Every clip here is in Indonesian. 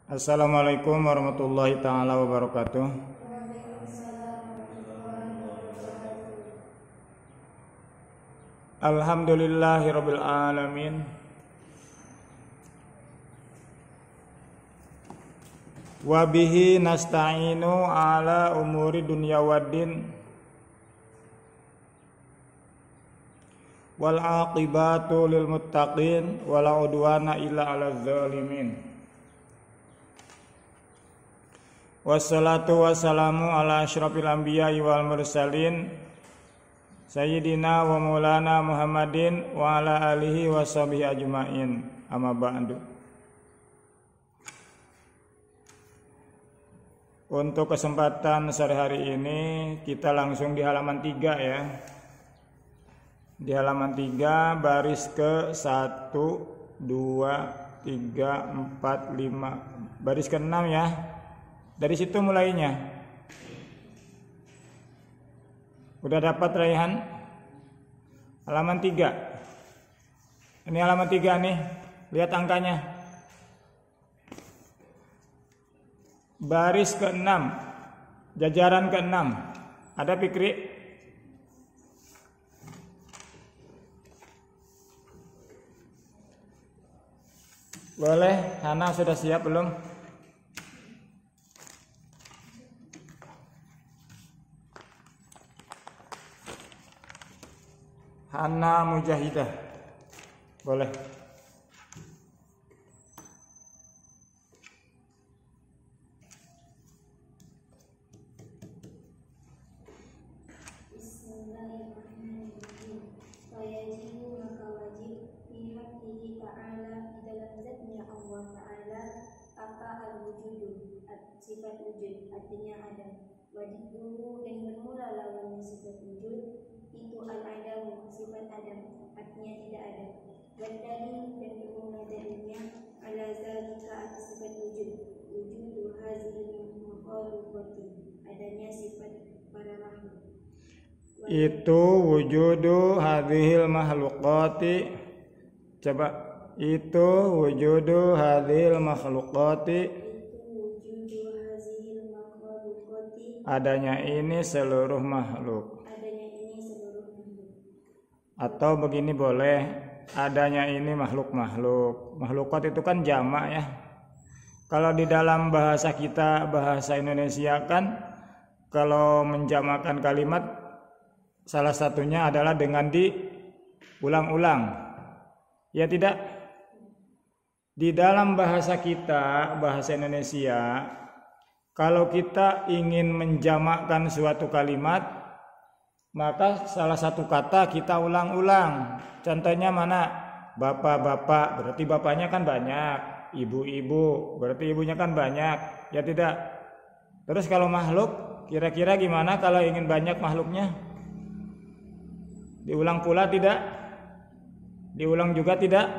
Assalamualaikum warahmatullahi taala wabarakatuh. Alhamdulillahirabbil alamin. Wa bihi nasta'inu ala umuri dunya waddin. Wal aqibatu lil muttaqin wala udwana illa 'alal zalimin. Wassalatu wassalamu ala asyrafil anbiya'i wal mursalin Sayyidina wa maulana Muhammadin wa ala alihi wa sahbihi ajma'in. Amma ba'du. Untuk kesempatan sore hari ini kita langsung di halaman 3 ya. Di halaman 3 baris ke 1 2 3 4 5 baris ke 6 ya. Dari situ mulainya. Udah dapat raihan? Halaman 3. Ini halaman 3 nih. Lihat angkanya. Baris ke-6. Jajaran ke-6. Ada Fikri? Boleh? Hana sudah siap belum? Hana Mujahidah. Boleh. Bismillahirrahmanirrahim. Fayajibu maka wajib fi haqqihi ta'ala dalam zatnya Allah Ta'ala apa al-wujudu sifat wujud artinya ada. Wajib dulu dan bermula lawannya sifat wujud itu al-adamu sifat adam artinya tidak ada. Wadali dan bermula darinya ala zalika atas sifat wujud wujudu hazil mukhalifati adanya sifat para makhluk. Itu wujudu hadhil makhluqati. Coba. Itu wujudu hadhil makhluqati. Adanya ini seluruh makhluk. Atau begini boleh, adanya ini makhluk-makhluk. Makhlukat itu kan jamak ya. Kalau di dalam bahasa kita, bahasa Indonesia kan, kalau menjamakkan kalimat salah satunya adalah dengan diulang-ulang. Ya tidak? Di dalam bahasa kita, bahasa Indonesia, kalau kita ingin menjamakkan suatu kalimat, maka salah satu kata kita ulang-ulang. Contohnya mana? Bapak-bapak, berarti bapaknya kan banyak. Ibu-ibu, berarti ibunya kan banyak. Ya tidak? Terus kalau makhluk, kira-kira gimana kalau ingin banyak makhluknya? Diulang pula tidak? Diulang juga tidak?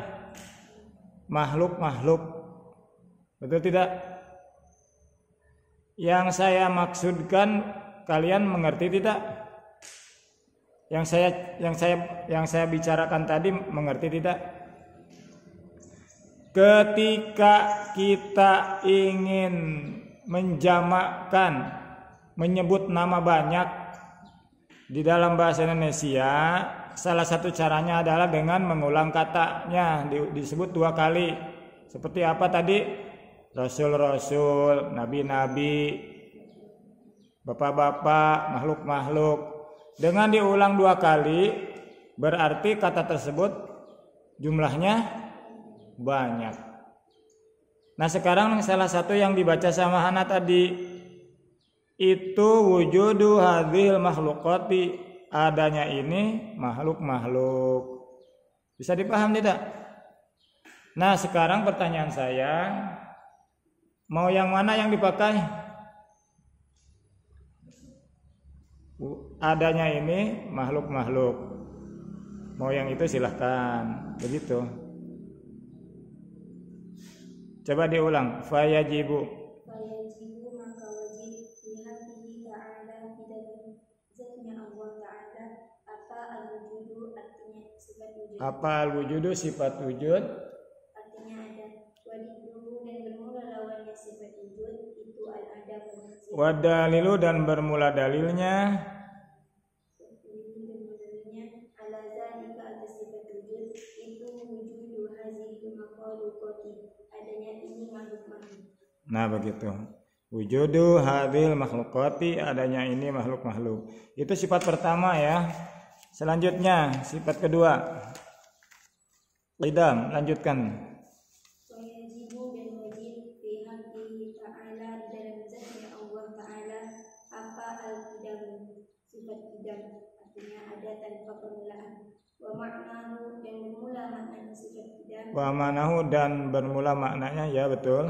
Makhluk-makhluk. Betul tidak? Yang saya maksudkan kalian mengerti tidak? Yang saya bicarakan tadi mengerti tidak? Ketika kita ingin menjamakkan, menyebut nama banyak di dalam bahasa Indonesia, salah satu caranya adalah dengan mengulang katanya, disebut 2 kali. Seperti apa tadi? Rasul-rasul, nabi-nabi, bapak-bapak, makhluk-makhluk. Dengan diulang 2 kali, berarti kata tersebut jumlahnya banyak. Nah sekarang salah satu yang dibaca sama Hana tadi, itu wujudu hadhil makhluqati, adanya ini makhluk-makhluk. Bisa dipaham tidak? Nah sekarang pertanyaan saya, mau yang mana yang dipakai? Adanya ini makhluk-makhluk. Mau yang itu silahkan. Begitu. Coba diulang. Fayajibu maka wajib dihatihi ta'ala di dalam zatnya Allah Ta'ala apa al-wujudu artinya sifat wujud. Apa al-wujudu sifat wujud? Artinya ada. Wajib dulu dan bermula lawannya sifat wujud itu al-adam. Wadalilu dan bermula dalilnya Ala zalika atas sifat wujud itu wujudu hazil makhluqati, adanya ini makhluk-makhluk. Nah begitu. Wujudu hadil makhlukati, adanya ini makhluk-makhluk. Itu sifat pertama ya. Selanjutnya sifat kedua. Qidam, lanjutkan. Wajibu dan wajib fi haqqihi ta'ala dalam zatnya Allah Ta'ala apa al-qidam, sifat qidam artinya ada tanpa permulaan. Wa ma'nahu dan bermula maknanya sifat qidam. Wa manahu dan bermula maknanya ya betul.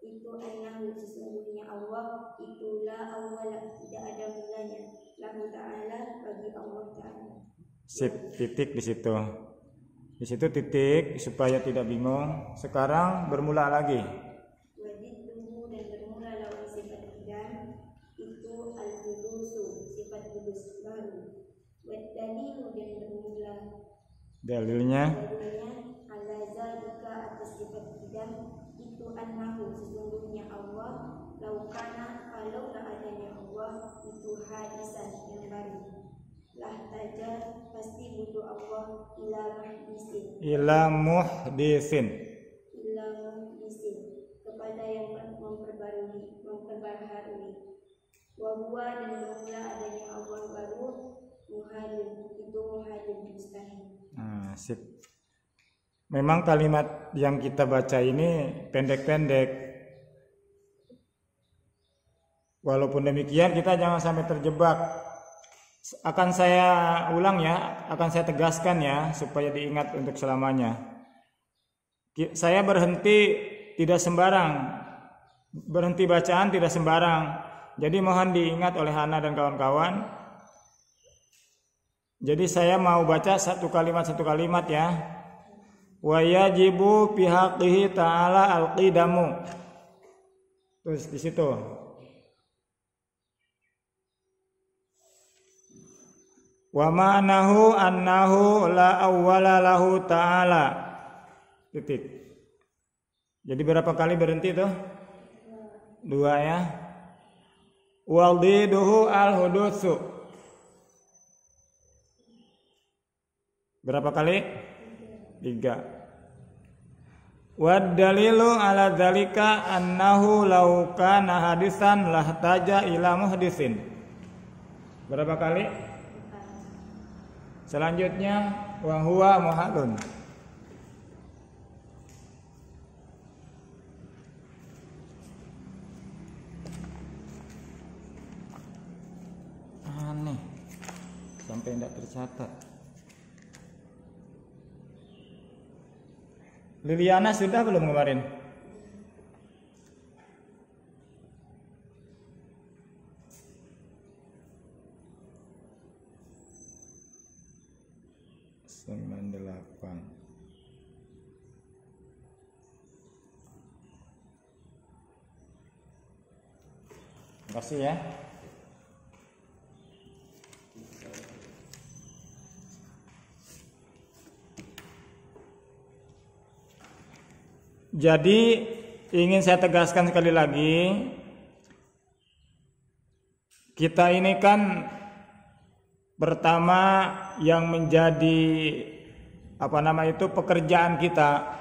Itu annahu sesungguhnya Allah itu la awwala, tidak ada mulanya, lahu ta'ala bagi Allah Ta'ala. Sip, titik di situ. Di situ titik supaya tidak bingung. Sekarang bermula lagi. Wajib tunggu dan bermula lawan sifat qidam itu al-hudusu, sifat hudus baru. Wadanilu dan bermula Dalilnya ala zalika atas sifat qidam itu annahu sesungguhnya Allah laukana kalaulah adanya Allah itu hadisan yang baru lah taja pasti butuh Allah ila muhdisin kepada yang memperbarui wa huwa dan bermula adanya Allah baru muhalin itu muhalin mustahil. Nah, sip. Memang kalimat yang kita baca ini pendek-pendek. Walaupun demikian kita jangan sampai terjebak. Akan saya ulang ya, akan saya tegaskan ya supaya diingat untuk selamanya. Saya berhenti tidak sembarang. Berhenti bacaan tidak sembarang. Jadi mohon diingat oleh Hana dan kawan-kawan. Jadi saya mau baca satu kalimat ya. Wa yajibu fi haqqihi ta'ala al-qidamu. Terus di situ. Wa ma'nahu annahu la awwala lahu ta'ala. Titik. Jadi berapa kali berhenti tuh? 2 ya. Waldiduhu al-hudutsu. Berapa kali? 3. Wad dalilu ala dzalika annahu law kana hadisan lahtaja ila muhdisin. Berapa kali? Selanjutnya wa huwa muhalun. Aneh. Sampai tidak tercatat. Liliana sudah belum kemarin? Terima kasih ya. Jadi ingin saya tegaskan sekali lagi, kita ini kan pertama yang menjadi pekerjaan kita.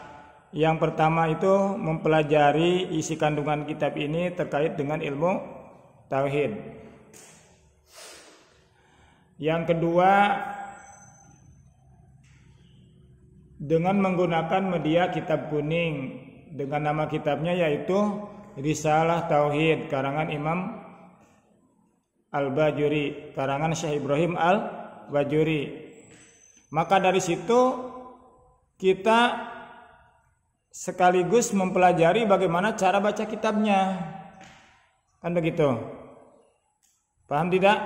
Yang pertama itu mempelajari isi kandungan kitab ini terkait dengan ilmu tauhid. Yang kedua, dengan menggunakan media kitab kuning dengan nama kitabnya yaitu Risalah Tauhid karangan Imam Al-Bajuri, karangan Syekh Ibrahim Al-Bajuri. Maka dari situ kita sekaligus mempelajari bagaimana cara baca kitabnya. Kan begitu? Paham tidak?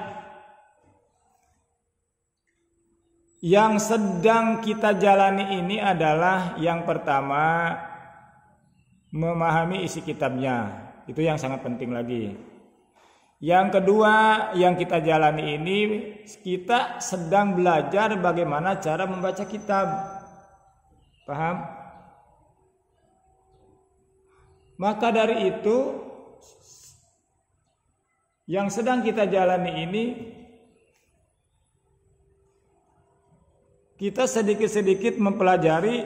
Yang sedang kita jalani ini adalah yang pertama memahami isi kitabnya. Itu yang sangat penting lagi. Yang kedua yang kita jalani ini kita sedang belajar bagaimana cara membaca kitab. Paham? Maka dari itu yang sedang kita jalani ini, kita sedikit-sedikit mempelajari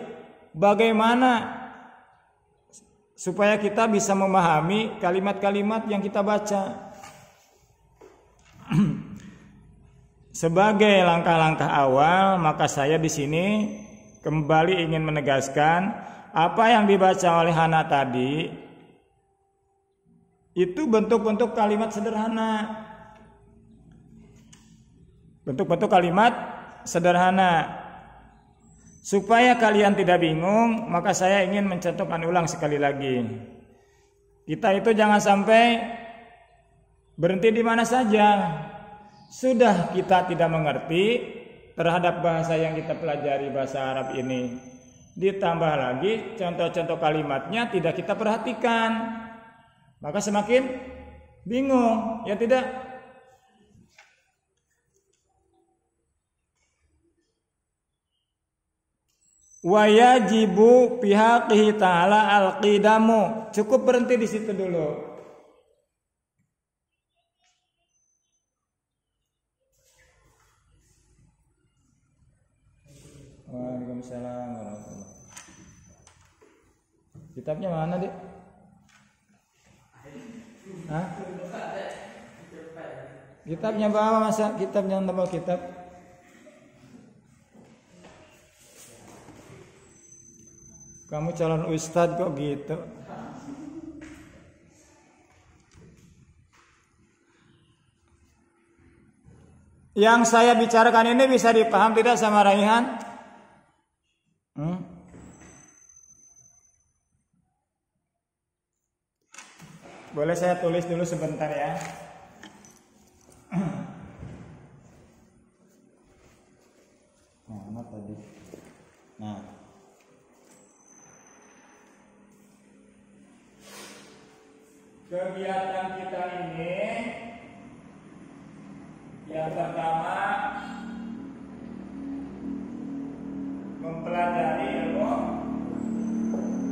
bagaimana supaya kita bisa memahami kalimat-kalimat yang kita baca. Sebagai langkah-langkah awal, maka saya di sini kembali ingin menegaskan apa yang dibaca oleh Hana tadi itu bentuk-bentuk kalimat sederhana. Bentuk-bentuk kalimat sederhana. Supaya kalian tidak bingung, maka saya ingin mencontohkan ulang sekali lagi. Kita itu jangan sampai berhenti di mana saja. Sudah kita tidak mengerti terhadap bahasa yang kita pelajari, bahasa Arab ini. Ditambah lagi contoh-contoh kalimatnya tidak kita perhatikan. Maka semakin bingung, ya tidak? Wa yajibu bihaqihi ta'ala al-qidamu. Cukup berhenti di situ dulu. Waalaikumsalam warahmatullahi. Kitabnya mana, Dik? Hah? Kitabnya bawa, masa kitabnya tambah kitab? Kamu calon ustadz kok gitu? Yang saya bicarakan ini bisa dipaham tidak sama Raihan? Boleh saya tulis dulu sebentar ya. Mana tadi? Nah. Kegiatan kita ini yang pertama mempelajari ilmu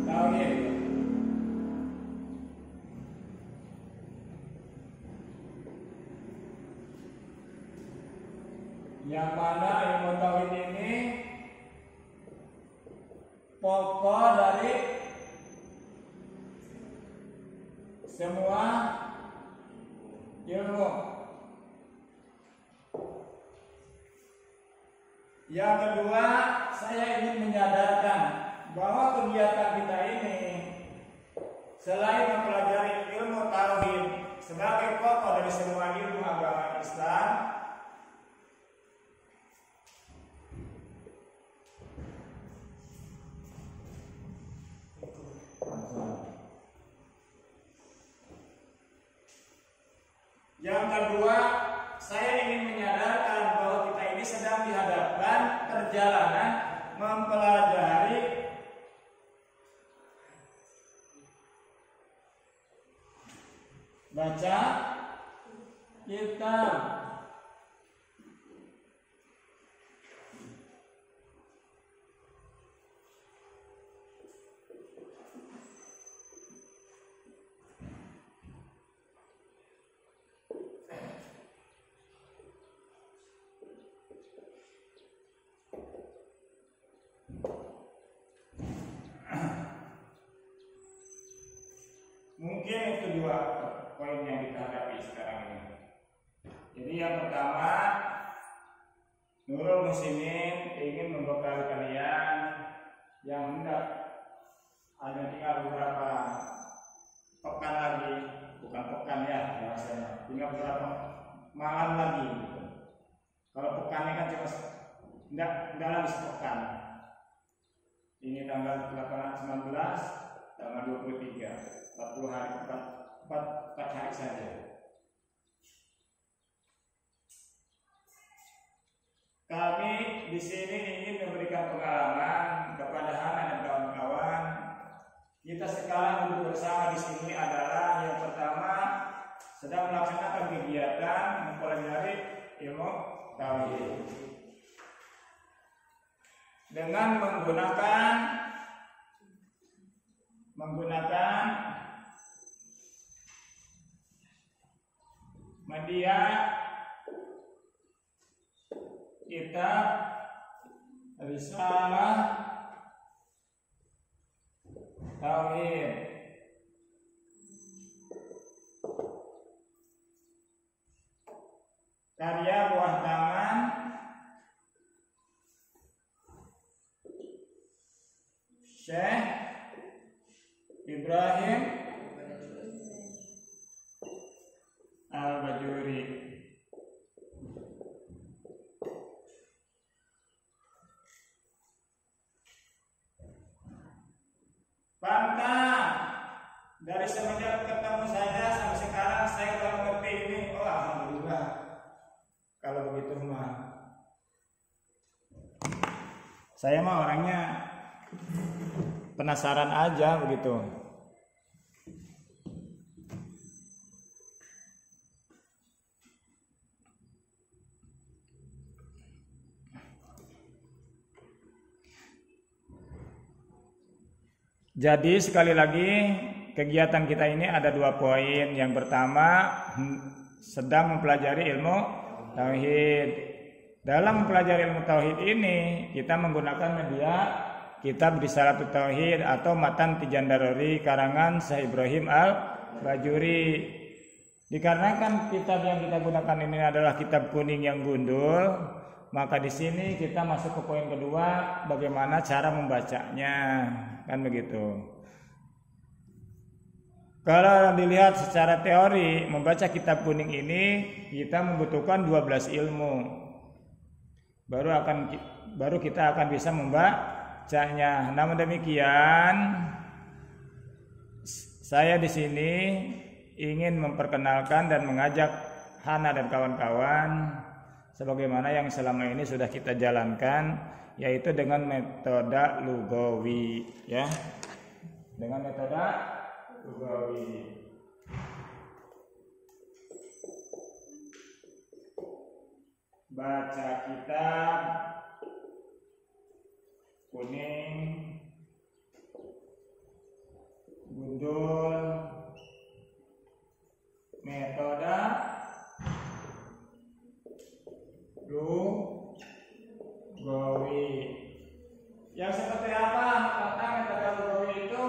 tauhid. Yang mana ilmu tauhid ini pokok dari semua ilmu. Yang kedua, saya ingin menyadarkan bahwa kegiatan kita ini selain mempelajari ilmu tauhid sebagai pokok dari semua ilmu agama Islam, yang kedua, saya ingin menyadarkan bahwa kita ini sedang dihadapkan perjalanan mempelajari baca kitab. Mungkin itu dua poin yang kita hadapi sekarang ini. Jadi yang pertama, Nurul Muslimin ingin membekali kalian yang hendak ada tinggal beberapa pekan lagi, bukan pekan ya biasanya, tinggal beberapa malam lagi. Kalau pekannya kan cuma enggak lagi sepekan. Ini tanggal 19, tanggal 23. 40 hari, 4 hari saja. Kami di sini ingin memberikan pengalaman kepada Hana dan kawan-kawan. Kita sekarang duduk bersama di sini adalah yang pertama sedang melaksanakan kegiatan mempelajari ilmu tauhid dengan menggunakan media kitab Risalah Tauhid. Karya buah tangan Syekh Ibrahim Al-Bajuri. Pantang dari semenjak ketemu saja sampai sekarang saya udah mengerti ini. Oh alhamdulillah. Kalau begitu mah saya mah orangnya penasaran aja begitu. Jadi sekali lagi kegiatan kita ini ada 2 poin. Yang pertama sedang mempelajari ilmu tauhid. Dalam mempelajari ilmu tauhid ini kita menggunakan media kitab Risalatul Tauhid atau Matan Tijan Daruri karangan Syekh Ibrahim Al-Bajuri. Dikarenakan kitab yang kita gunakan ini adalah kitab kuning yang gundul, maka di sini kita masuk ke poin kedua, bagaimana cara membacanya, kan begitu. Kalau dilihat secara teori, membaca kitab kuning ini kita membutuhkan 12 ilmu. Baru kita akan bisa membacanya. Namun demikian, saya di sini ingin memperkenalkan dan mengajak Hana dan kawan-kawan sebagaimana yang selama ini sudah kita jalankan, yaitu dengan metode lugawi, ya. Dengan metode lugawi. Baca kitab kuning gundul metode lugawi. Yang seperti apa kata metode lugawi itu?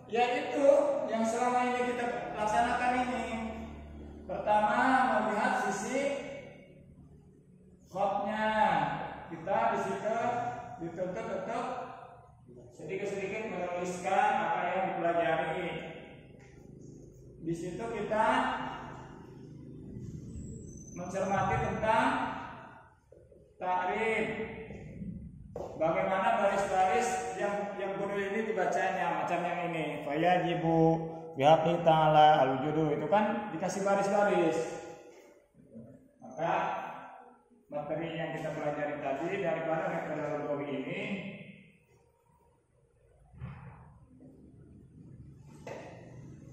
Yaitu yang selama ini kita laksanakan ini. Pertama, melihat sisi khotnya. Kita dituntut sedikit-sedikit menuliskan apa yang dipelajari. Di situ kita mencermati tentang takrib. Bagaimana baris-baris yang gundul ini dibacanya, macam yang ini. Fayajibu bihaqqi ta'ala al-wujudu, itu kan dikasih baris-baris. Maka materi yang kita pelajari tadi daripada metode lugawi ini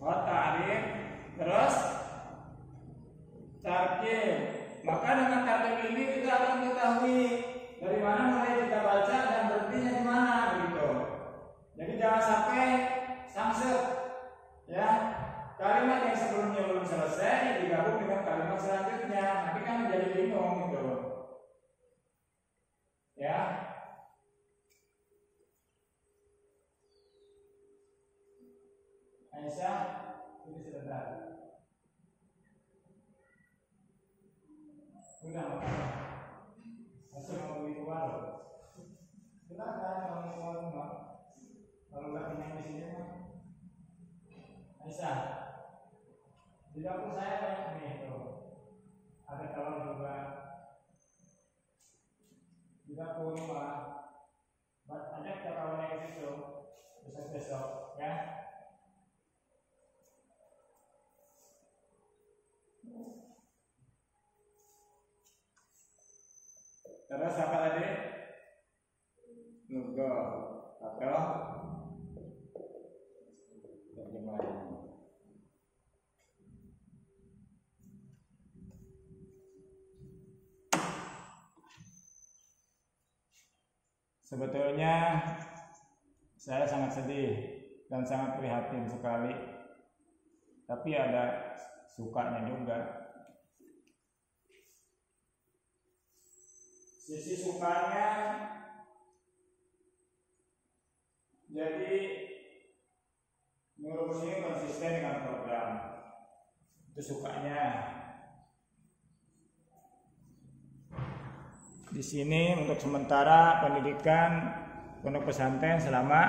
takrib, terus tarkib. Maka dengan tarkib ini kita akan mengetahui dari mana mulai kita baca dan berhentinya di mana gitu. Jadi jangan sampai samsek, ya. Kalimat yang sebelumnya belum selesai digabung dengan kalimat selanjutnya, nanti kan menjadi bingung gitu. Ya. Aisyah, ini sebentar. Udah, masih mau beli keluar. Silakan kalau mau keluar rumah. Kalau nggak kenyang di sini mah. Aisyah, di dapur saya banyak nih tuh. Ada telur juga. Di dapur rumah. Banyak kawannya ke situ. Besok-besok, ya. Terus apa tadi? Lugo atau terjemahan. Sebetulnya saya sangat sedih dan sangat prihatin sekali. Tapi ada sukanya juga. Sisi sukanya, jadi Nurul ini konsisten dengan program, itu sukanya. Di sini untuk sementara pendidikan pondok pesantren selama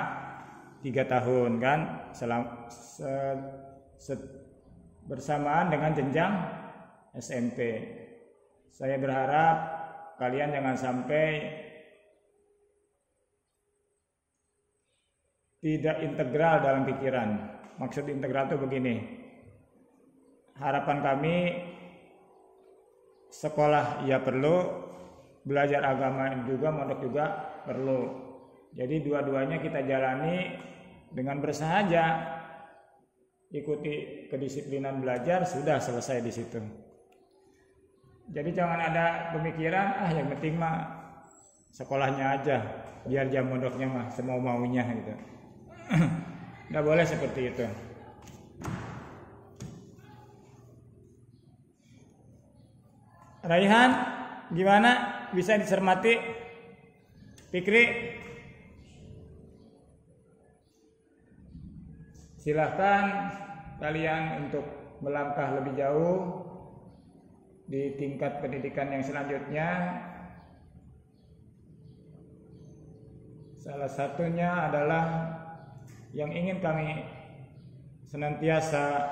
3 tahun kan, bersamaan dengan jenjang SMP. Saya berharap kalian jangan sampai tidak integral dalam pikiran. Maksud integral itu begini, harapan kami sekolah ya perlu, belajar agama juga, mondok juga perlu. Jadi dua-duanya kita jalani dengan bersahaja. Ikuti kedisiplinan belajar, sudah selesai di situ. Jadi jangan ada pemikiran yang penting mah sekolahnya aja, biar jam mondoknya mah semau-maunya gitu. Nggak boleh seperti itu. Raihan, gimana? Bisa dicermati? Fikri, silahkan kalian untuk melangkah lebih jauh di tingkat pendidikan yang selanjutnya. Salah satunya adalah yang ingin kami senantiasa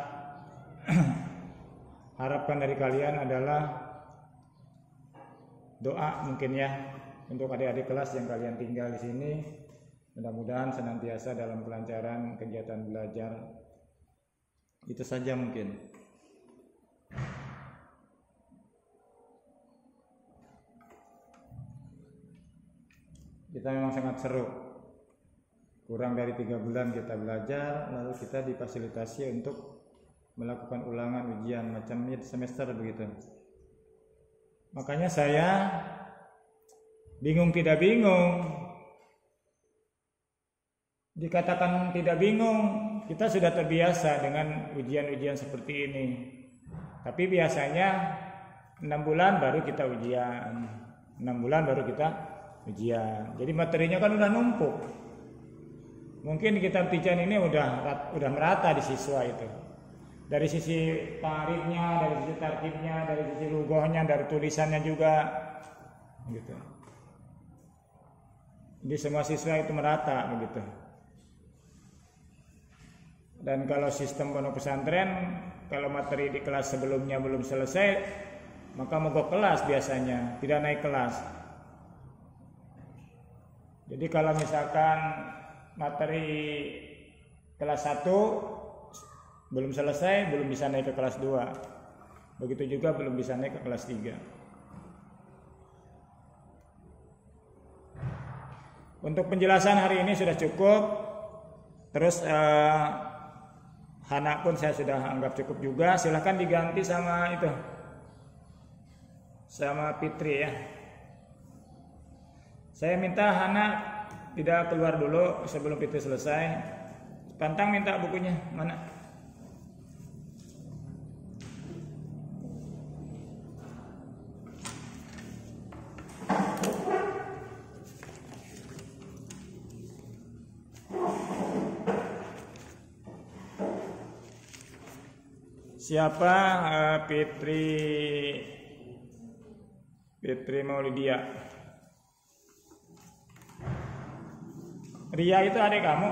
harapkan dari kalian adalah doa mungkin ya untuk adik-adik kelas yang kalian tinggal di sini. Mudah-mudahan senantiasa dalam kelancaran kegiatan belajar. Itu saja mungkin. Kita memang sangat seru. Kurang dari 3 bulan kita belajar, lalu kita difasilitasi untuk melakukan ulangan ujian macam mid semester begitu. Makanya saya bingung tidak bingung. Dikatakan tidak bingung, kita sudah terbiasa dengan ujian-ujian seperti ini. Tapi biasanya 6 bulan baru kita ujian. 6 bulan baru kita ujian. Jadi materinya kan udah numpuk. Mungkin kitab tijan ini udah merata di siswa itu. Dari sisi tarifnya, dari sisi tarkibnya, dari sisi lugohnya, dari tulisannya juga gitu. Jadi semua siswa itu merata begitu. Dan kalau sistem pondok pesantren, kalau materi di kelas sebelumnya belum selesai, maka mogok kelas biasanya, tidak naik kelas. Jadi kalau misalkan materi kelas 1 belum selesai, belum bisa naik ke kelas 2. Begitu juga belum bisa naik ke kelas 3. Untuk penjelasan hari ini sudah cukup. Terus Hana pun saya sudah anggap cukup juga. Silahkan diganti sama itu, sama Fitri ya. Saya minta Hana tidak keluar dulu sebelum Fitri selesai. Pantang minta bukunya mana? Siapa? Fitri Maulidia. Ria itu adik kamu?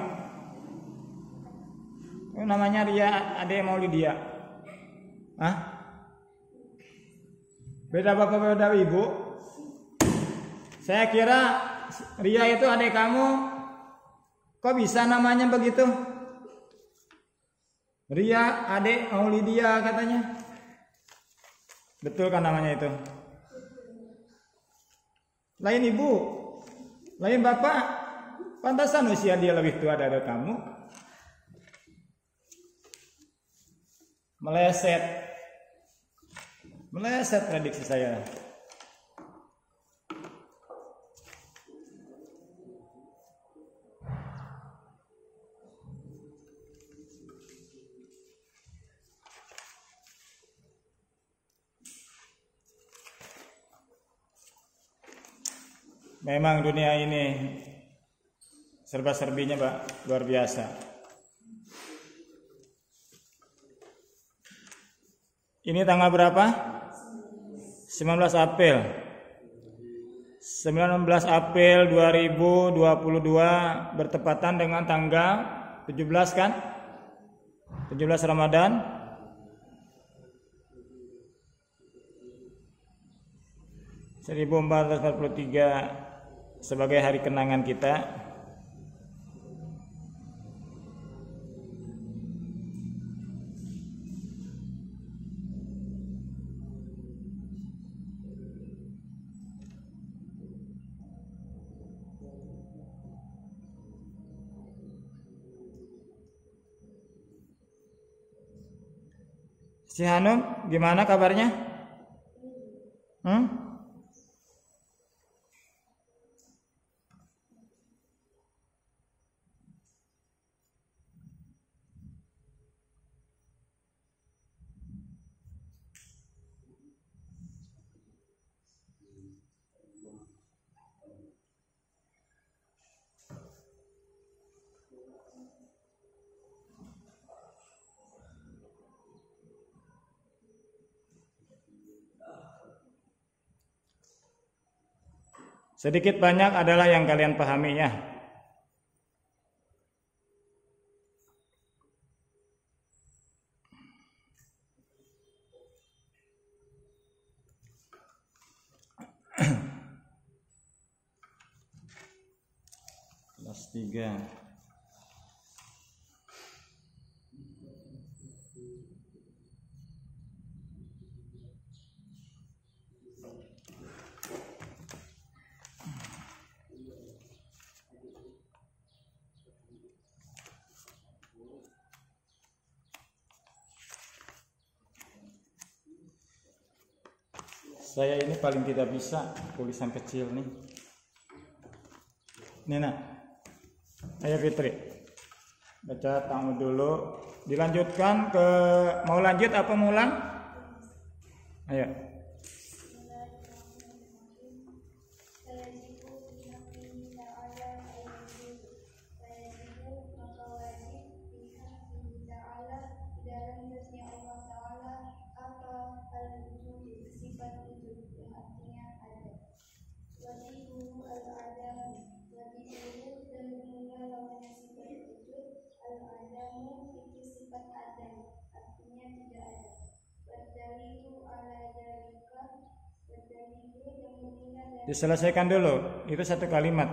Oh, namanya Ria, adik Maulidia. Hah? Beda bapak beda ibu? Saya kira Ria itu adik kamu. Kok bisa namanya begitu? Ria, adik Maulidia katanya. Betul kan namanya itu? Lain ibu, lain bapak. Pantasan usia dia lebih tua dari kamu. Meleset prediksi saya. Memang dunia ini serba-serbinya Pak, luar biasa. Ini tanggal berapa? 19 April. 19 April 2022 bertepatan dengan tanggal 17 kan? 17 Ramadan. Seribu 1443 sebagai hari kenangan kita. Si Hanum, gimana kabarnya? Sedikit banyak adalah yang kalian pahami ya. Kelas 3. Saya ini paling tidak bisa tulisan kecil nih. Nina, ayo Fitri, baca tamu dulu. Dilanjutkan ke, mau lanjut apa mau ulang? Ayo. Diselesaikan dulu, itu satu kalimat.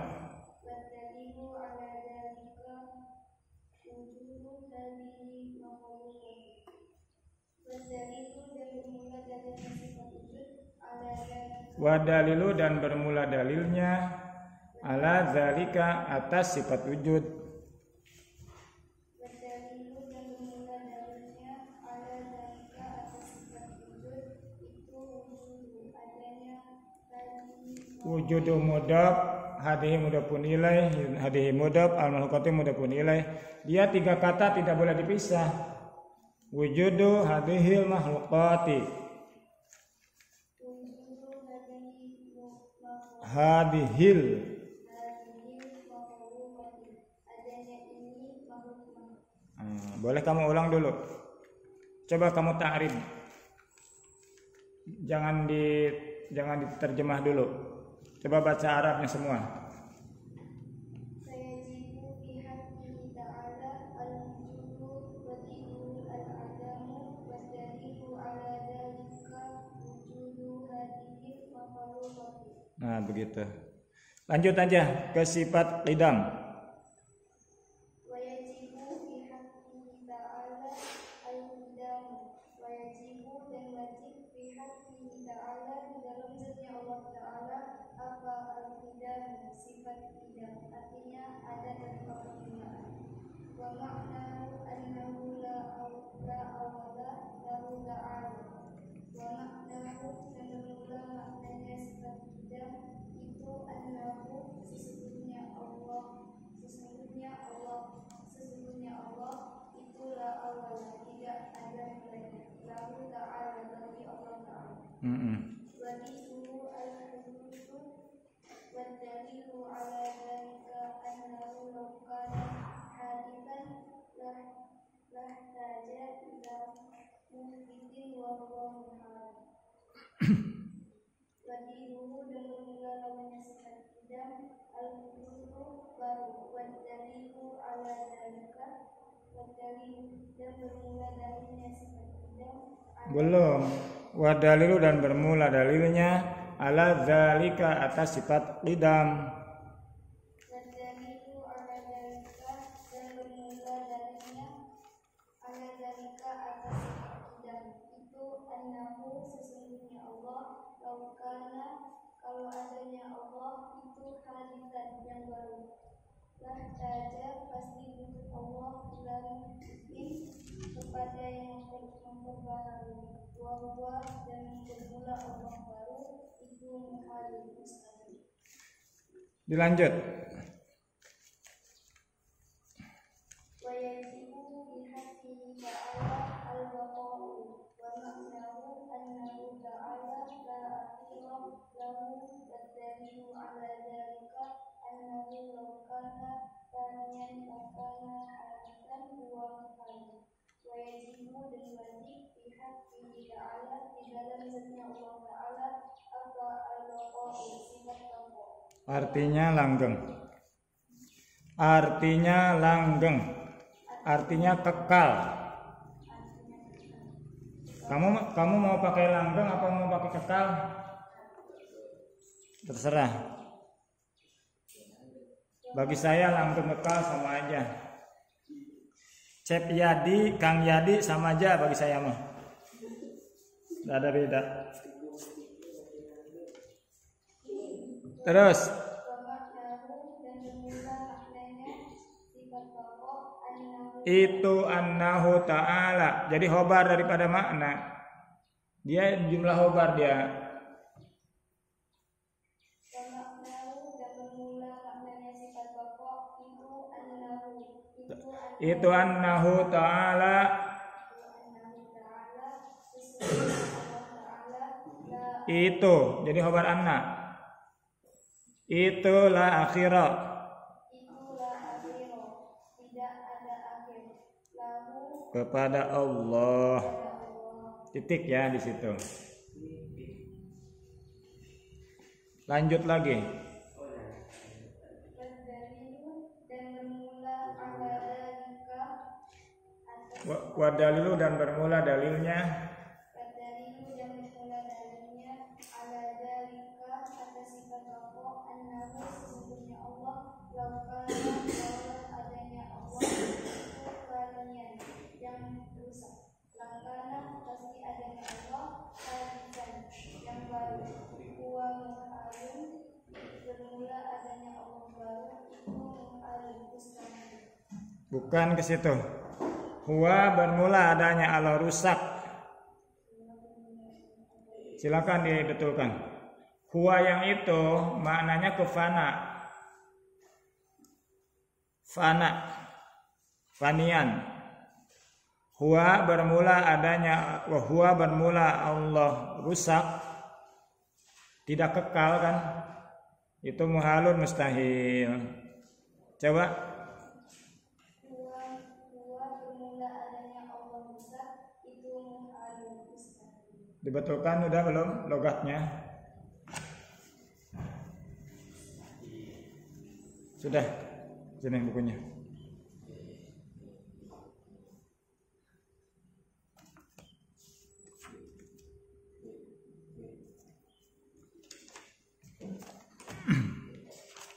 Wadalilu dan bermula dalilnya ala dzalika atas sifat wujud. Wujudu mudhaf, hadhihi mudhafun ilaih, hadhihi mudhaf, al-malhukati mudhafun ilaih. Dia 3 kata tidak boleh dipisah. Wujudu hadhil mahlukati, hadhil. Boleh kamu ulang dulu. Coba kamu ta'rif. Jangan diterjemah dulu. Coba baca Arabnya semua. Nah, begitu. Lanjut aja ke sifat qidam. على ذلك أنه لو كان حادثا لاحتاج إلى مثبت وهو محال. Wadiluhu dan bermula lawannya sifat idam al-huduru baru wadalilu ala dalika wadalilu dan bermula dalilnya sifat idam belum wadalilu dan bermula dalilnya ala dalika atas sifat idam wadalilu ala dalika dan bermula dalilnya ala dalika atas sifat idam itu annahu sesungguhnya Allah laukana kalau adanya Allah itu hadisan yang baru lah saja pasti butuh Allah ilahi kepada yang memperbaharui wahwa dan bermula Allah baru itu muhalul mustahil. Dilanjut. Wa yajibu bihaqqihi ta'ala al-baqa'u wa ma'nahu annahu ta'ala la akhira lahu wadalilu ala dhalika annahu law kana thaniyan lakana hadisan huwa muhalul. Wa yajibu dan wajib bihaqqihi ta'ala di dalam zatnya Allah ta'ala apa al-baqa'u sifat baqa. Artinya langgeng. Artinya langgeng. Artinya kekal. Kamu mau pakai langgeng apa mau pakai kekal? Terserah. Bagi saya langgeng kekal sama aja. Cep Yadi, Kang Yadi sama aja bagi saya mah. Tidak ada beda. Terus itu annahu ta'ala. Jadi khobar daripada makna. Dia jumlah khobar dia. Itu annahu ta'ala. Itu jadi khobar anna. Itulah akhirat. Kepada Allah. Titik ya di situ. Lanjut lagi. Wadalilu dan bermula dalilnya. Bukan ke situ. Huwa bermula adanya Allah rusak. Silakan dibetulkan. Huwa yang itu maknanya kefana. Fana. Fanian. Huwa bermula adanya, huwa bermula Allah rusak. Tidak kekal kan? Itu muhalun mustahil. Coba. Dibetulkan udah belum logatnya? Sudah. Sini bukunya.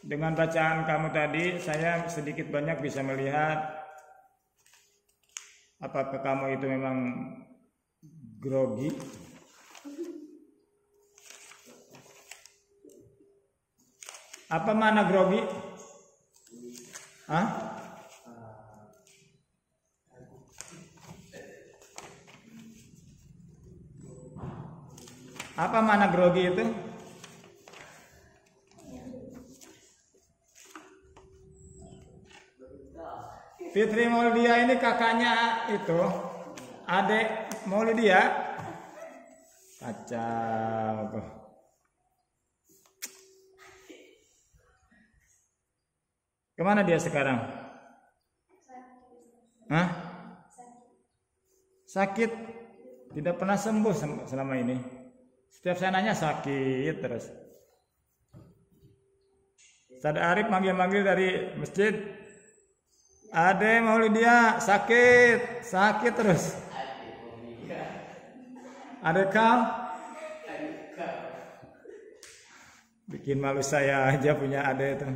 Dengan bacaan kamu tadi, saya sedikit banyak bisa melihat apakah kamu itu memang grogi. Apa mana grogi? Hah? Apa mana grogi itu? Fitri Maulidia ini kakaknya itu, adik Maulidia. Kacau tuh. Kemana dia sekarang? Hah? Sakit? Tidak pernah sembuh selama ini. Setiap saya nanya sakit terus. Ustaz Arif manggil-manggil dari masjid. Ade Maulidia sakit terus. Ada kau? Bikin malu saya aja punya ade itu.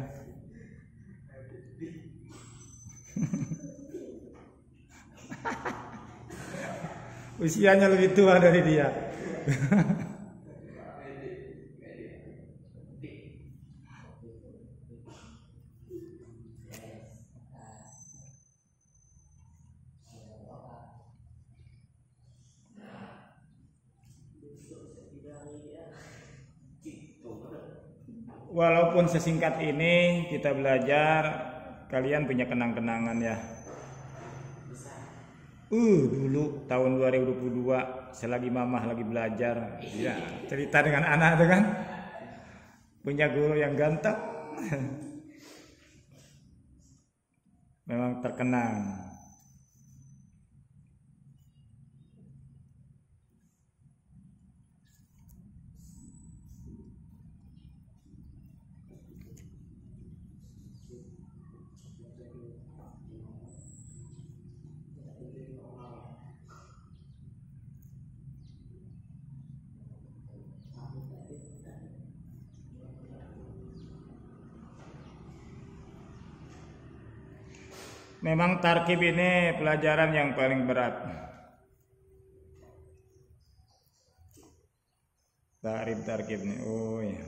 Usianya lebih tua dari dia. Walaupun sesingkat ini kita belajar, kalian punya kenang-kenangan ya. Dulu tahun 2022 selagi mamah lagi belajar, ya cerita dengan anak itu kan, punya guru yang ganteng, memang terkenang. Memang tarkib ini pelajaran yang paling berat. Tarkib nih. Oh ya.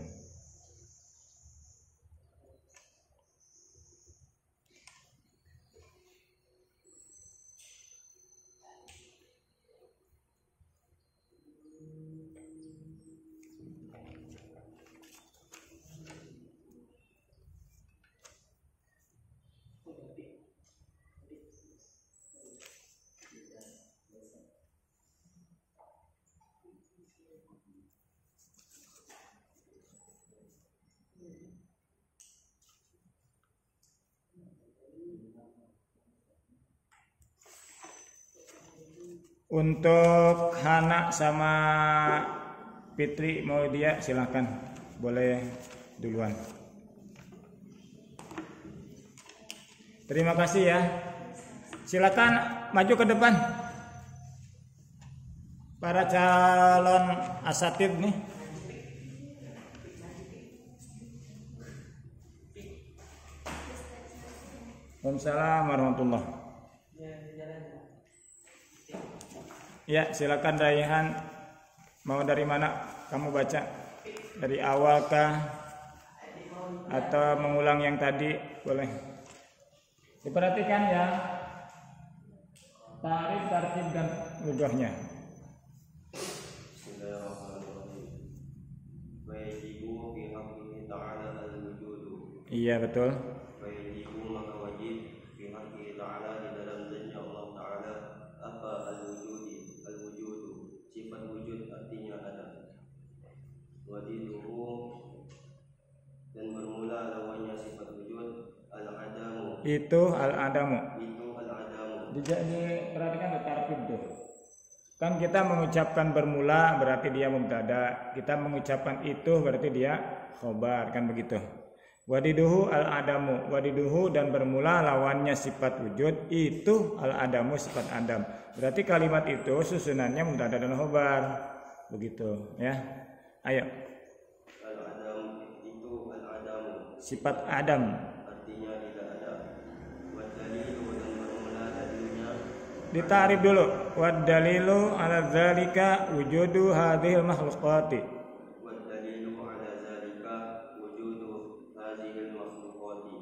Untuk Hana sama Fitri mau dia silahkan, boleh duluan. Terima kasih ya. Silakan maju ke depan. Para calon asatid nih. Waalaikumsalam warahmatullahi. Ya, silakan Raihan. Mau dari mana kamu baca? Dari awal kah? Atau mengulang yang tadi? Boleh. Diperhatikan ya. Tarif, tartib dan lugahnya. Iya, betul. Dan bermula lawannya sifat wujud al-adamu. Itu al-adamu. Diperhatikan tartib tuh. Kan kita mengucapkan bermula berarti dia mubtada. Kita mengucapkan itu berarti dia khobar, kan begitu. Wadiduhu al-adamu. Wadiduhu dan bermula lawannya sifat wujud, itu al-adamu sifat adam. Berarti kalimat itu susunannya mubtada dan khobar. Begitu ya. Ayo. Sifat adam artinya tidak ada. Wadalilu dan bermula dalilnya. Ditarif dulu. Wadalilu ala dzalika wujudu hadhil makhluqati. Wadalilu ala dzalika wujudu hadhil makhluqati.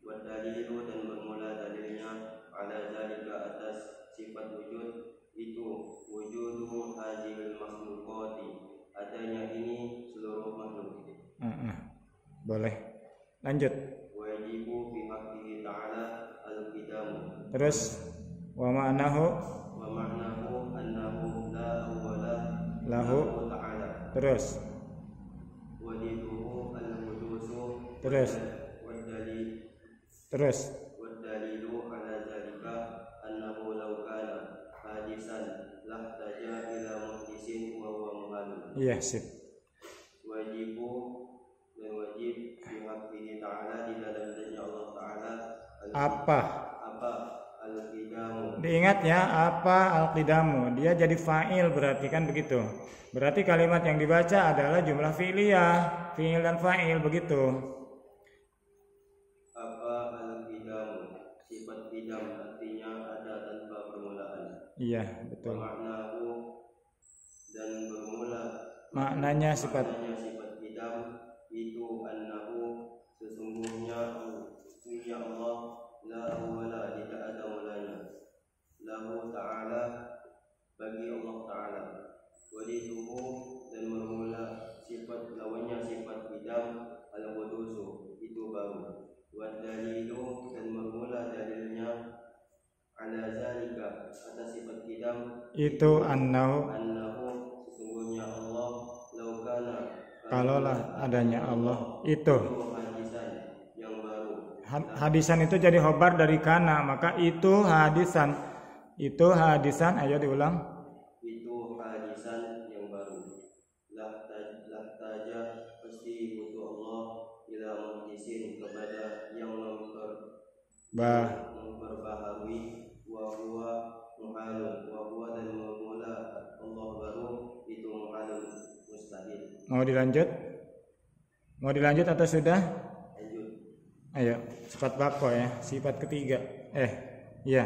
Wadalilu dan bermula dalilnya ala dzalika atas sifat wujud itu wujudu hadhil makhluqati. Adanya ini seluruh makhluk. Boleh. Lanjut. Wajibu fi haqqihi ta'ala al-qidamu. Terus wa ma'nahu annahu la awwala lahu ta'ala. Terus wadiduhu al-wudusu. Terus Terus والدليل على ذلك أنه لو كان حادثا لاحتاج إلى محدث وهو محال. iya sip. Wajib dan wajib bihaqqihi ta'ala di dalam janji Allah Ta'ala Apa? al-qidamu. Diingat ya, apa al-qidamu? Dia jadi fa'il berarti kan begitu. Berarti kalimat yang dibaca adalah jumlah fi'liyah, fi'il dan fa'il begitu. Apa al-qidamu? Sifat qidam artinya ada tanpa permulaan. Iya, betul. Maknahu dan bermula. Maknanya sifat qidam itu annahu sesungguhnya Allah la awwala tidak ada mulanya. Lahu ta'ala bagi Allah Ta'ala. Walituhu dan bermula sifat lawannya sifat qidam al-qudusu itu baru. Wadalilu dan bermula dalilnya ala zalika atas sifat qidam itu annahu sesungguhnya Allah laukana kalaulah adanya Allah itu hadisan yang baru. Hadisan itu jadi khobar dari kana, maka itu hadisan. Ayo diulang. Itu hadisan yang baru. Lahtaja pasti butuh Allah ila muhdisin kepada yang memperbaharui wa huwa muhalun wa huwa dan memula Allah baru itu muhalun mustahil. Mau dilanjut atau sudah? Lanjut. Ayo, sifat bako ya, sifat ketiga. Iya.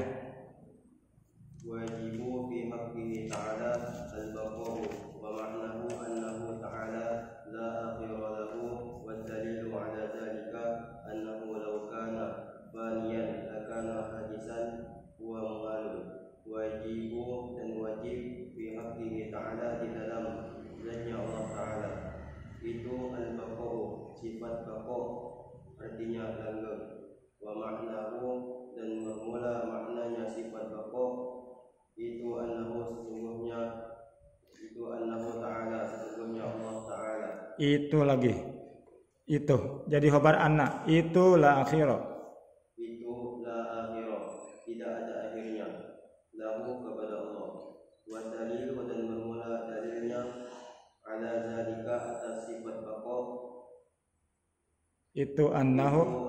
Wajibu fi haqqihi ta'ala al-baqa'u wa ma'nahu annahu ta'ala la akhira lahu wa dalilu ala dhalika annahu law kana faniyan lakana hadisan huwa muhalun. Wajibu dan wajib fi haqqihi ta'ala di dalam zatnya Allah Ta'ala itu al-baqa'u sifat baqa'u artinya langgeng. Wa ma'nahu dan bermula maknanya sifat baqa'u itu annahu ta'ala sesungguhnya Allah Ta'ala Itu lagi. Itu jadi khobar anna. Itu la akhirah. Tidak ada akhirnya. Lahu kepada Allah. Wa dalilu dan bermula dalilnya ala zalika atas sifat baqa. Itu annahu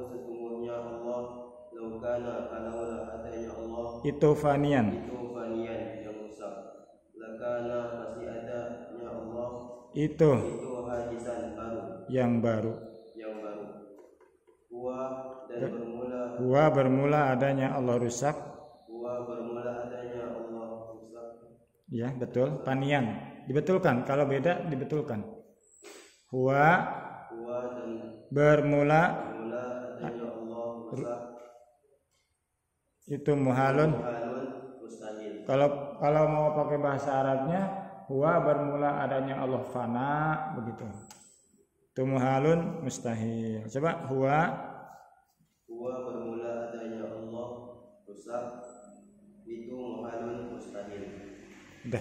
sesungguhnya Allah laukana kalaulah adanya Allah itu fanian yang rusak. Lakana pasti adanya Allah itu hadisan baru yang baru. Huwa bermula adanya Allah rusak. Ya, betul. Fanian dibetulkan, kalau beda dibetulkan. Huwa dan bermula adanya Allah rusak. Itu muhalun. Mustahil. Kalau mau pakai bahasa Arabnya, huwa bermula adanya Allah fana, begitu. Itu muhalun mustahil. Coba huwa bermula adanya Allah rusak, itu muhalun mustahil. udah.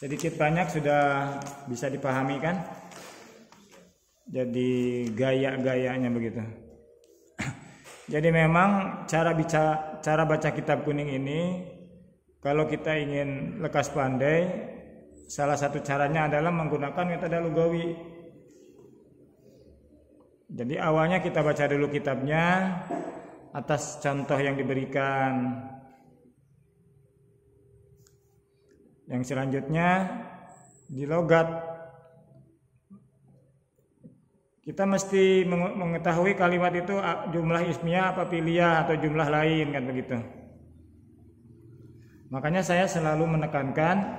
Sedikit banyak sudah bisa dipahami kan? Jadi gaya-gayanya begitu. Jadi memang cara baca kitab kuning ini, kalau kita ingin lekas pandai, salah satu caranya adalah menggunakan metode lugawi. Jadi awalnya kita baca dulu kitabnya atas contoh yang diberikan. Yang selanjutnya di logat kita mesti mengetahui kalimat itu jumlah ismiyah apa piliyah atau jumlah lain kan begitu. Makanya saya selalu menekankan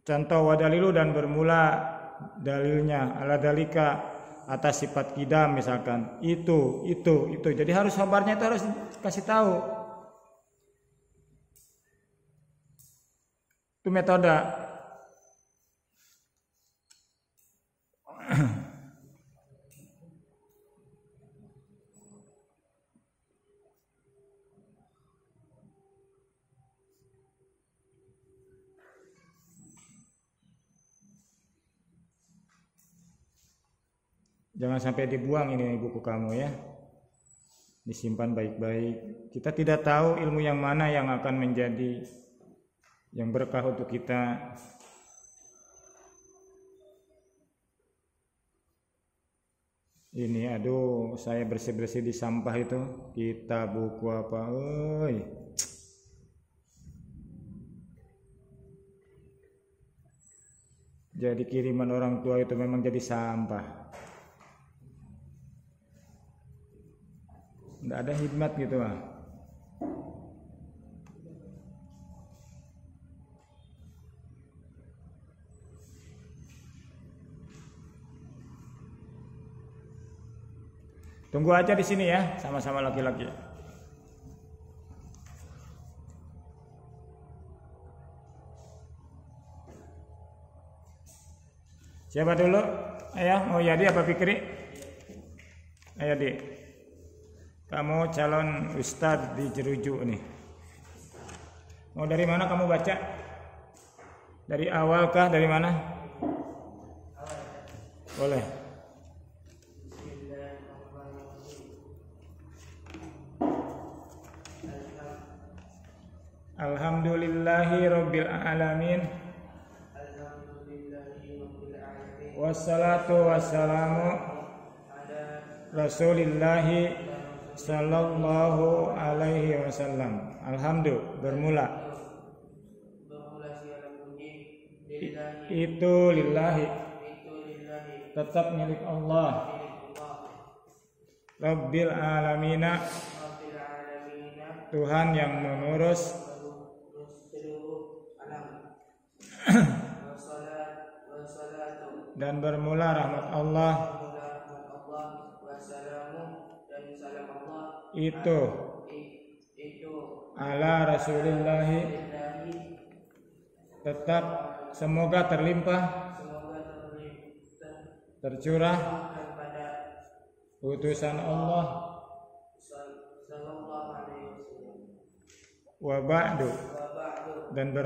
contoh wadalilu dan bermula dalilnya ala dalika atas sifat qidam misalkan itu. Jadi harus khabarnya itu harus kasih tahu. Itu metode. Jangan sampai dibuang ini buku kamu ya. Disimpan baik-baik. Kita tidak tahu ilmu yang mana yang akan menjadi yang berkah untuk kita. Ini aduh, saya bersih-bersih di sampah itu. Kita buku apa? Oi. Jadi kiriman orang tua itu memang jadi sampah. Nggak ada hikmat gitu ah. Tunggu aja di sini ya, sama-sama laki-laki. Siapa dulu? Ayah, mau Yadi apa Fikri? Ayo Di. Kamu calon ustadz di Jeruju nih. Mau dari mana kamu baca? Dari awal kah? Dari mana? Boleh. Alhamdulillahi Rabbil Alamin. Wassalatu wassalamu Rasulillahi sallallahu alaihi wasallam. Alhamdulillah, bermula. Itu lillahi. Tetap milik Allah. Rabbil Alamina. Tuhan yang mengurus dan bermula rahmat Allah itu ala Rasulillah, tetap semoga terlimpah tercurah utusan Allah wa ba'du, dan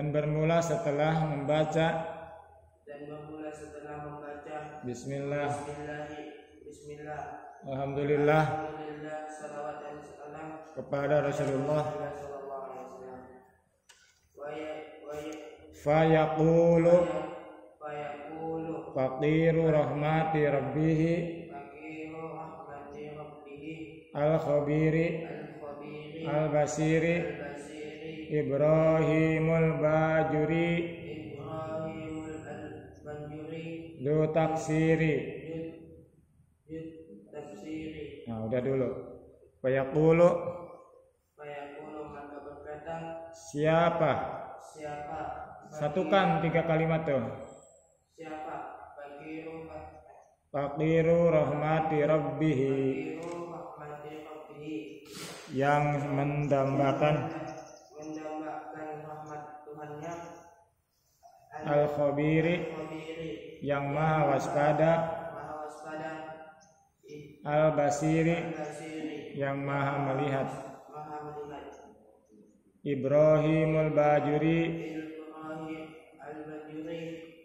bermula setelah membaca Bismillah. Alhamdulillah kepada Rasulullah. Fayaqulu faqiru rahmati rabbih al-khabiri al-basiri Ibrahimul Bajuri du taksiri. Nah, udah dulu. Fayaqulu maka berkata siapa? Satukan 3 kalimat tuh. Siapa? Faqiru rahmati rabbih, yang mendambakan rahmat Tuhannya, al-khabiri, yang maha waspada, al-basiri, yang maha melihat. Ibrahimul Bajuri,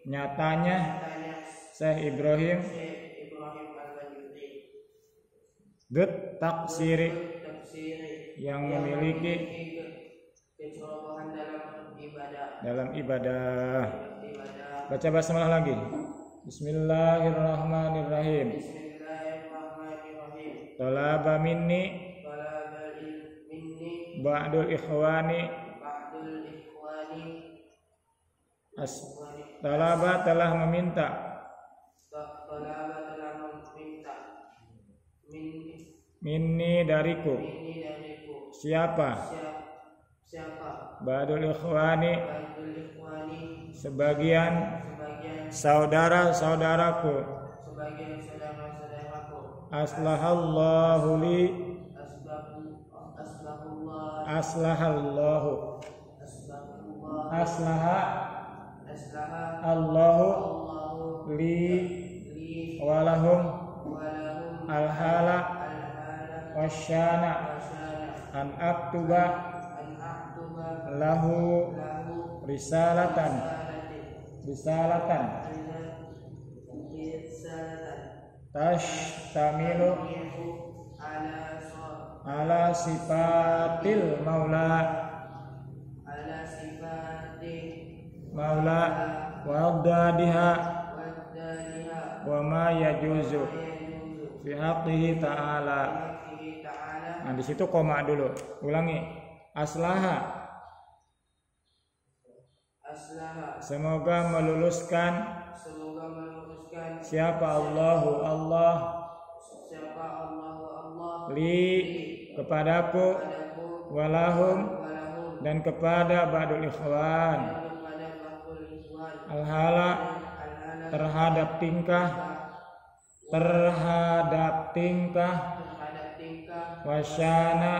nyatanya Syekh Ibrahim Dut taksiri, yang memiliki kecerobohan dalam ibadah. Baca basmalah lagi. Bismillahirrahmanirrahim. Talaba minni ba'dul ikhwani. Talaba telah meminta. Minni dariku. Siapa? Ba'dul ikhwani, sebagian saudara-saudaraku. Aslahallahu li. Aslahallahu. Aslaha Allahu li walahum alhala wasyana an aktuba risalatan tashtamilu ala sifatil maula wa abdadiha wa ma yajuzu fi haqqihi ta'ala. Nah di situ koma dulu. Ulangi. Aslaha. Semoga meluluskan siapa Allahu Allah li kepadaku walahum dan kepada ba'dul ikhwan alhala terhadap tingkah wasyana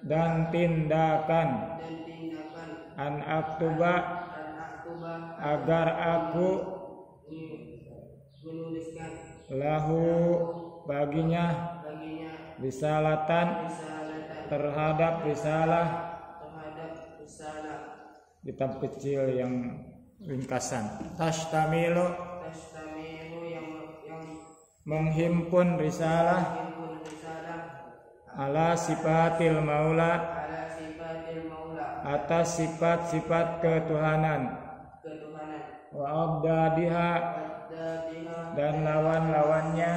dan tindakan an aktuba agar aku lahu baginya risalatan terhadap risalah kitab kecil yang ringkasan. Tashtamilu menghimpun risalah ala sifatil maula atas sifat-sifat ketuhanan wa abdadiha dan lawan-lawannya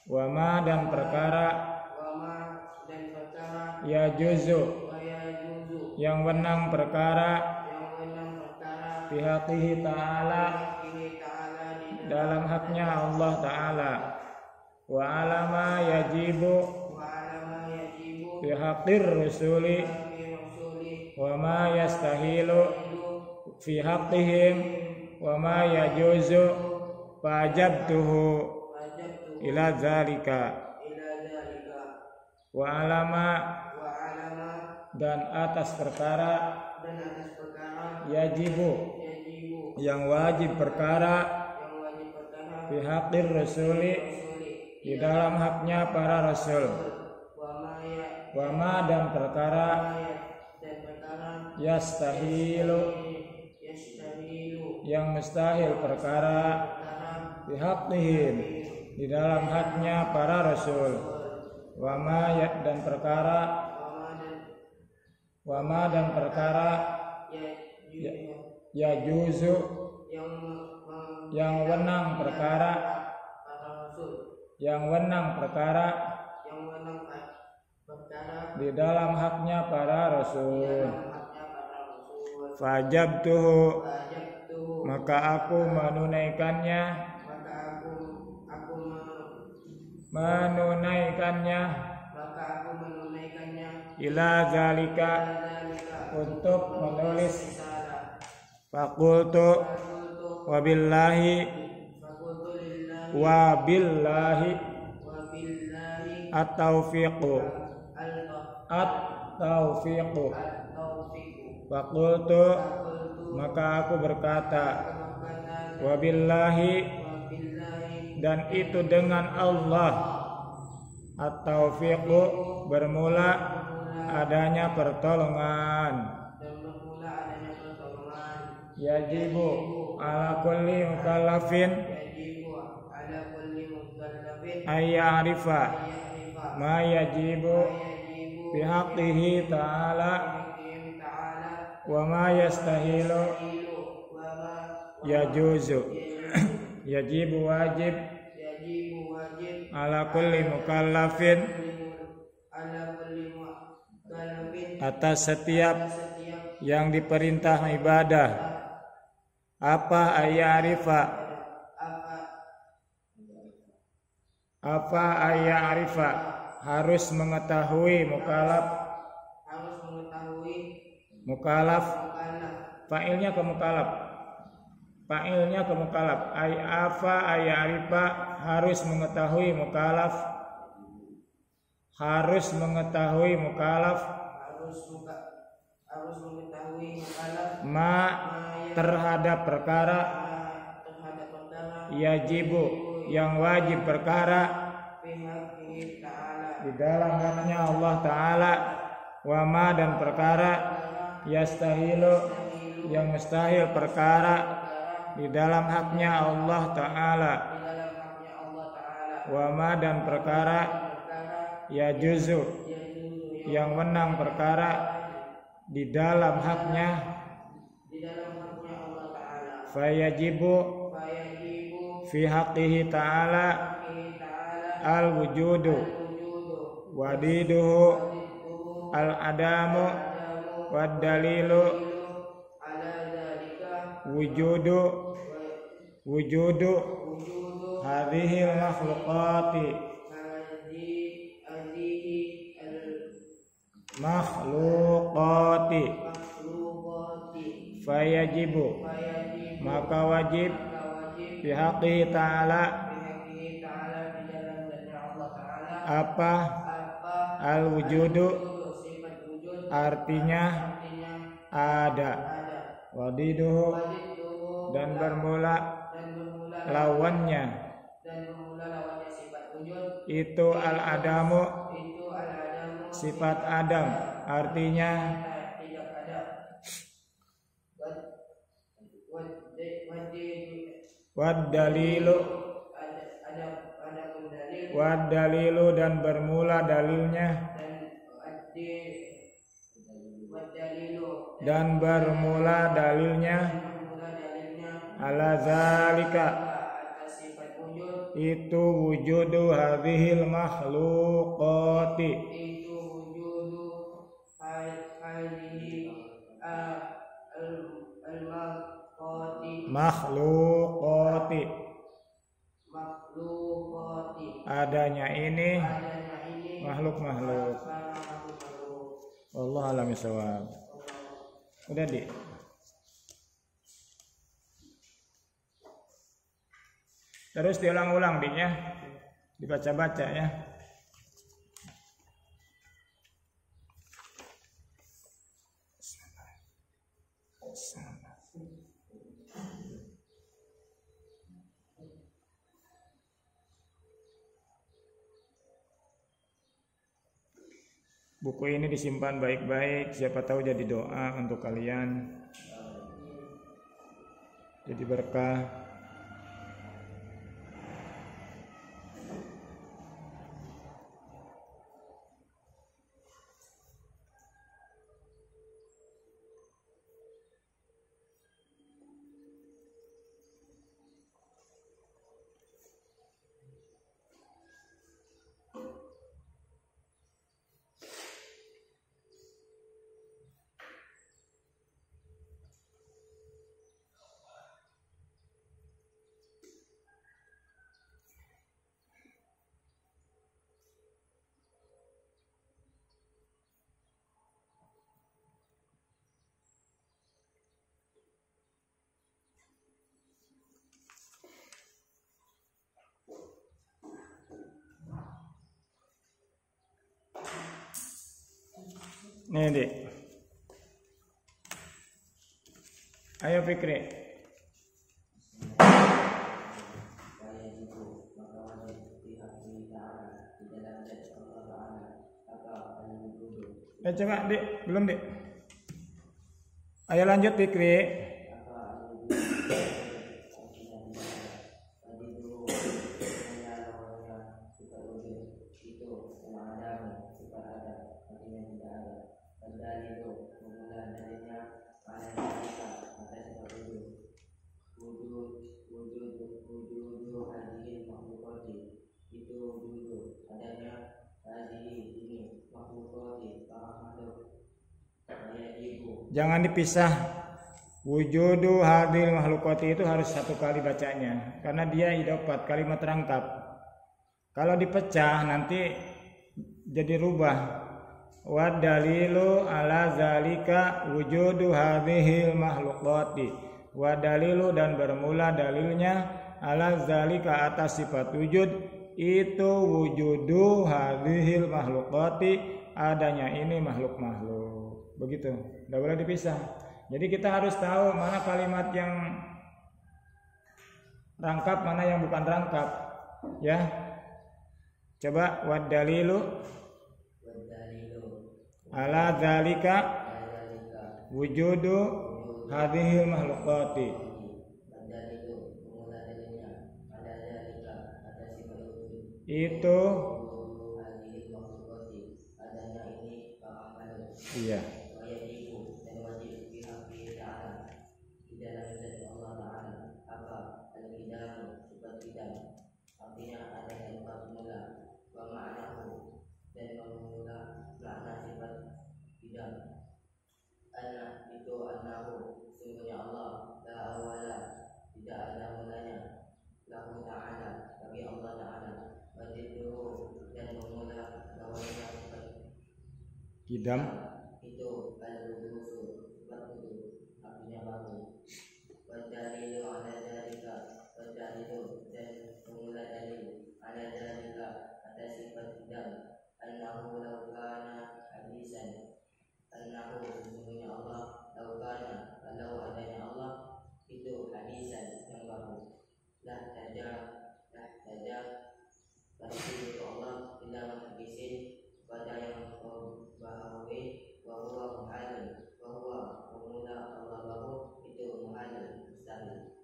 wa ma dan perkara ya juzu yang wenang perkara bihaqihi ta'ala dalam haknya Allah Ta'ala wa alama yajibu bihaqir rusuli wa ma yastahilu fi haqqihim wa ma yajuzu fajabtuhu ila zalika wa alama dan atas perkara yajibu yang wajib perkara fi haqqir rusuli di dalam haknya para rasul wa ma dan perkara yastahilu yang mustahil perkara bihaqqihim di dalam haknya para rasul wa ma dan perkara ya juzu yang wenang perkara di dalam haknya para rasul. Fajabtuhu maka aku menunaikannya ila zalika untuk menulis fakultu wabillahi at-taufiqu fakultu maka aku berkata wabillahi dan itu dengan Allah at-taufiqu bermula adanya pertolongan. Yajibu ala kulli mukallafin ayya'rifa ma yajibu bihaqqihi ta'ala wa ma yastahilu yajuzu. Yajibu wajib ala kulli mukallafin atas setiap yang diperintah ibadah apa ayarifa harus mengetahui mukallaf fa'ilnya ke mukallaf ayarifa harus mengetahui mukallaf ma terhadap perkara yajibu yang wajib perkara di dalam haknya Allah Ta'ala wa ma dan perkara yastahilu yang mustahil perkara di dalam haknya Allah Ta'ala wama dan perkara ya juzu yang menang perkara di dalam haknya Allah Ta'ala fayajibu fi haqqihi ta'ala al wujudu wadiduhu al adamu wad dalilu wujudu hadhil makhluqati fayajibu maka wajib bihaqi ta'ala apa al wujudu artinya ada wadiduhu dan bermula lawannya itu al adamu sifat adam artinya wad dalilu dan bermula dalilnya ala zalika itu wujudu hadhil makhluqati adanya ini makhluk-makhluk. Wallahu a'lam bishawab. Udah Dik. Terus diulang-ulang Diknya, dibaca-baca ya. Buku ini disimpan baik-baik, siapa tahu jadi doa untuk kalian, jadi berkah. Nih Dik. Ayo Fikri. Coba Dik, belum Dik. Ayo lanjut Fikri. Jangan dipisah. Wujudu hadil makhlukati itu harus satu kali bacanya, karena dia idopat, kalimat rangkap. Kalau dipecah nanti jadi rubah. Wa dalilu ala zalika wujudu hadhil makhlukati. Wa dalilu dan bermula dalilnya ala zalika atas sifat wujud itu wujudu hadhil makhlukati, adanya ini makhluk-makhluk. Begitu, tidak boleh dipisah. Jadi kita harus tahu mana kalimat yang rangkap, mana yang bukan rangkap, ya. Coba wad dalilu ala dzalika wujudu hadhil makhluqati. Itu hadil makhluqati adanya ini fa'amalu iya. wa yajibu dan wajib fi haqqi ta'ala di dalam zat Allah Ta'ala apa al-qidam sifat qidam artinya adanya tempat mula wa ma'nahu dan memula makna sifat qidam anna itu annahu sungguhnya Allah la awala tidak ada mulanya lahu ta'ala bagi Allah Ta'ala wajibduhu dan memula lawannya sifat Kidam itu al-wudusu sifat wudu artinya bahu wadalilu ala dalika wadalilu dan memula dalil ala dalika atas sifat qidam annahu law kana hadisan annahu sesungguhnya Allah law kana kalau adanya Allah itu hadisan yang baru lah saja pasti itu Allah tidak menghabisin pada yang bahawi bahwa muhalal bahwa pemula Allah baru itu muhalal mustahil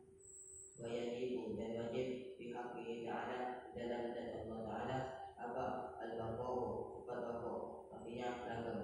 wa yajibu dan wajib pihak ta'ala dalam zat Allah Ta'ala apa al-baqa'u sifat baqa'u artinya langgeng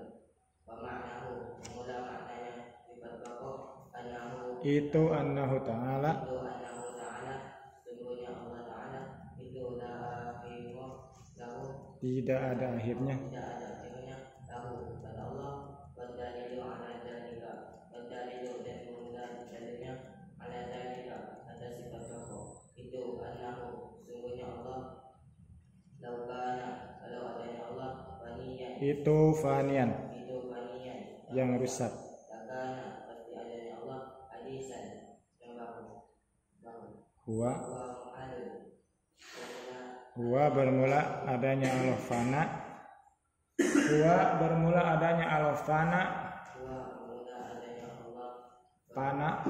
wa ma'nahu pemula maknanya sifat baqa'u annahu itu annahu ta'ala itu annahu ta'ala sungguhnya Allah Ta'ala itu la akhirah lahu tidak ada akhirnya. tidak ada akhirnya lahu kata Allah wadalilu ala dalika wadalilu dan mengenal dalilnya ala dalika atas sifat baqa'u itu annahu sungguhnya Allah laukana kalau adanya Allah faniyan Itu fanian itu faniyan yang rusak. lakana pasti adanya Allah hadisan yang baru Huwa wa mu'alil Huwa bermula adanya Allah fana. Huwa bermula adanya Allah fana. wa mula adanya Allah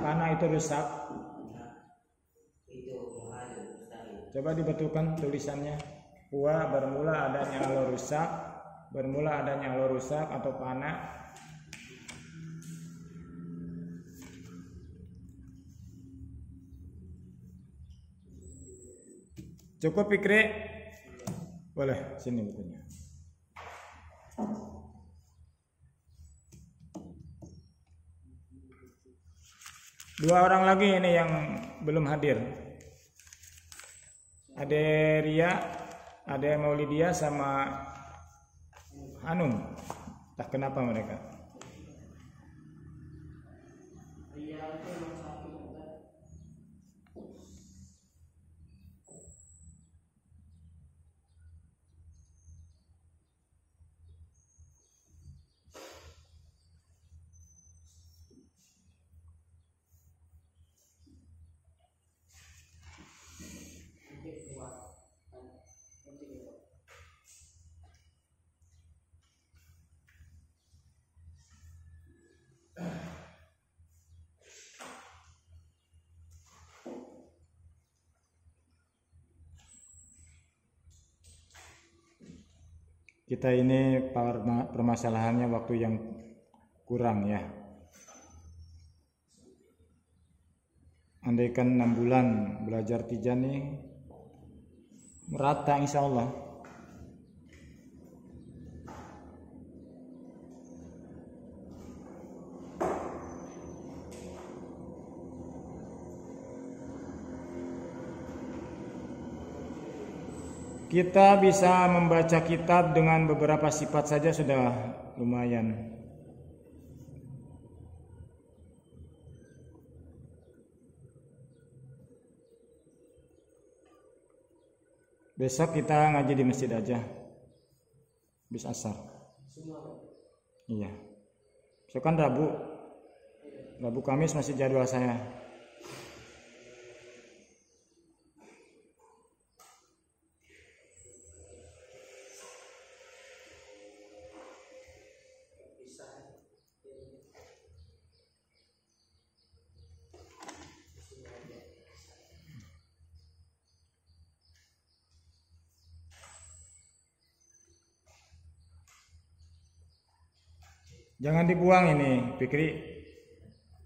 Fana itu rusak. itu mu'alil mustahil Coba dibetulkan tulisannya. Huwa bermula adanya Allah rusak. Bermula adanya Allah rusak atau fana. Cukup Fikri? Boleh, sini bukunya. Dua orang lagi ini yang belum hadir. Ada Ria, ada Maulidia sama Hanum. Tak kenapa mereka? Kita ini permasalahannya waktu yang kurang ya. Andaikan 6 bulan belajar Tijani merata insya Allah. Kita bisa membaca kitab dengan beberapa sifat saja sudah lumayan. Besok kita ngaji di masjid aja. Bis asar. Iya. Besok kan Rabu. Rabu Kamis masih jadwal saya. Jangan dibuang ini, Fikri.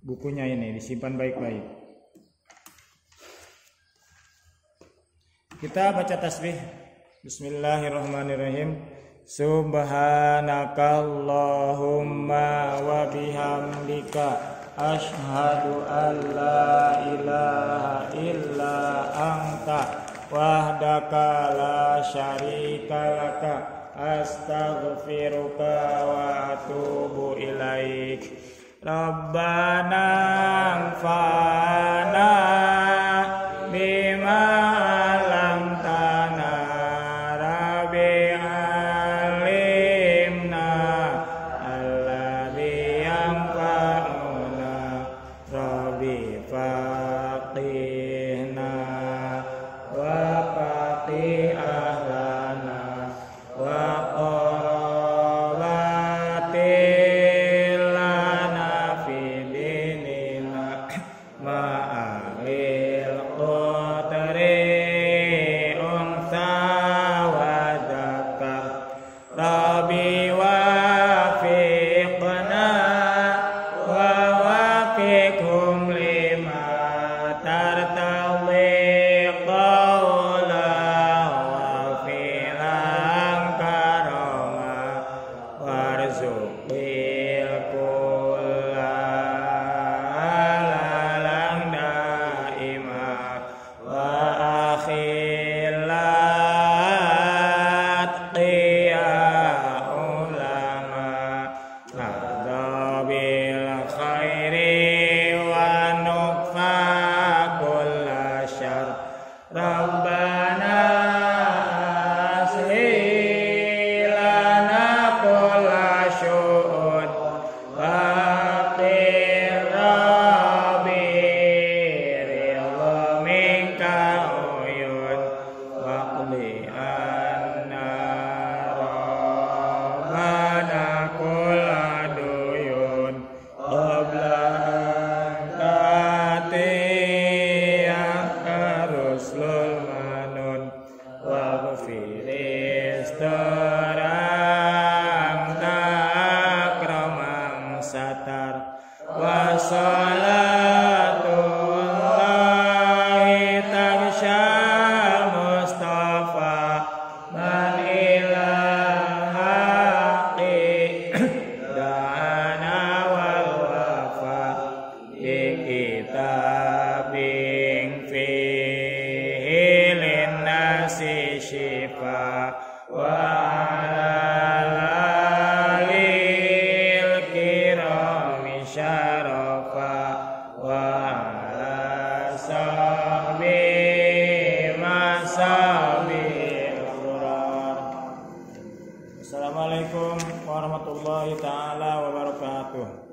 Bukunya ini disimpan baik-baik. Kita baca tasbih Bismillahirrahmanirrahim. Subhanakallahumma wa bihamdika asyhadu an la ilaha illa anta wahdaka la syarika laka astaghfiruka wa atubu ilaik. Rabbana anfa'na bima 'allamtana rabbi 'allimna alladzi yanfa'una rabbi faqihna wa faqih ahlana wa qarabatil lana fi dinina ma'alil qadri unsa wa dzakar rabbi wafiqna wa wafiqhum lima tartadhi qawla wa fi'lan karama warzuqil kulla halalan daima wa akhilat qiya ulama bil khairi wa nukfa kulla syar rabbana aslilana kulla syu'ud waqir rabbi ridha minka uyun waqli anna rabbana kulla duyun qabla tatiyaka ruslul manun waghfir istarang takramang satar wa salatullahi taghsyal mustafa man ilahaqi da'ana wal wafa di kitabing fihi linnasi syifa wa alil kirami syarafa wa ala sahbi masabil qurar. Assalamualaikum warahmatullahi taala wabarakatuh.